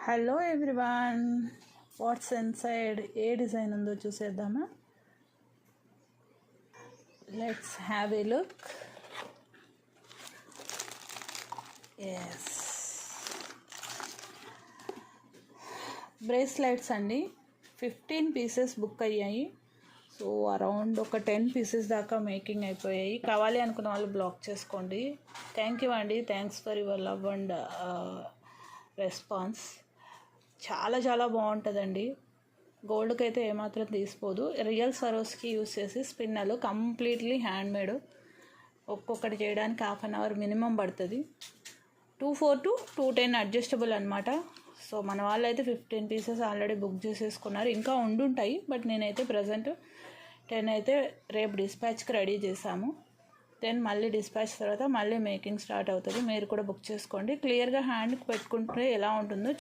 Hello everyone, what's inside, ఏ design ఉందో చూసేద్దామా. Let's have a look. Yes, bracelets అండి. 15 పీసెస్ బుక్ అయ్యాయి. సో అరౌండ్ ఒక 10 పీసెస్ దాకా మేకింగ్ అయిపోయాయి. కావాలి అనుకున్న వాళ్ళు బ్లాక్ చేసుకోండి. థ్యాంక్ యూ అండి, thanks for your love and response. చాలా చాలా బాగుంటుందండి. గోల్డ్కి అయితే ఏమాత్రం తీసిపోదు. రియల్ సరోస్కి యూస్ చేసి స్పిన్నలు కంప్లీట్లీ హ్యాండ్మేడ్. ఒక్కొక్కటి చేయడానికి 1/2 అవర్ మినిమం పడుతుంది. 2/4 to 210 అడ్జస్టబుల్ అనమాట. సో మన వాళ్ళు అయితే 15 పీసెస్ ఆల్రెడీ బుక్ చేసేసుకున్నారు. ఇంకా ఉండుంటాయి, బట్ నేనైతే ప్రజెంట్ 10 అయితే రేపు డిస్పాచ్కి రెడీ చేశాము. దెన్ మళ్ళీ డిస్పాచ్ తర్వాత మళ్ళీ మేకింగ్ స్టార్ట్ అవుతుంది. మీరు కూడా బుక్ చేసుకోండి. క్లియర్గా హ్యాండ్కి పెట్టుకుంటే ఎలా ఉంటుందో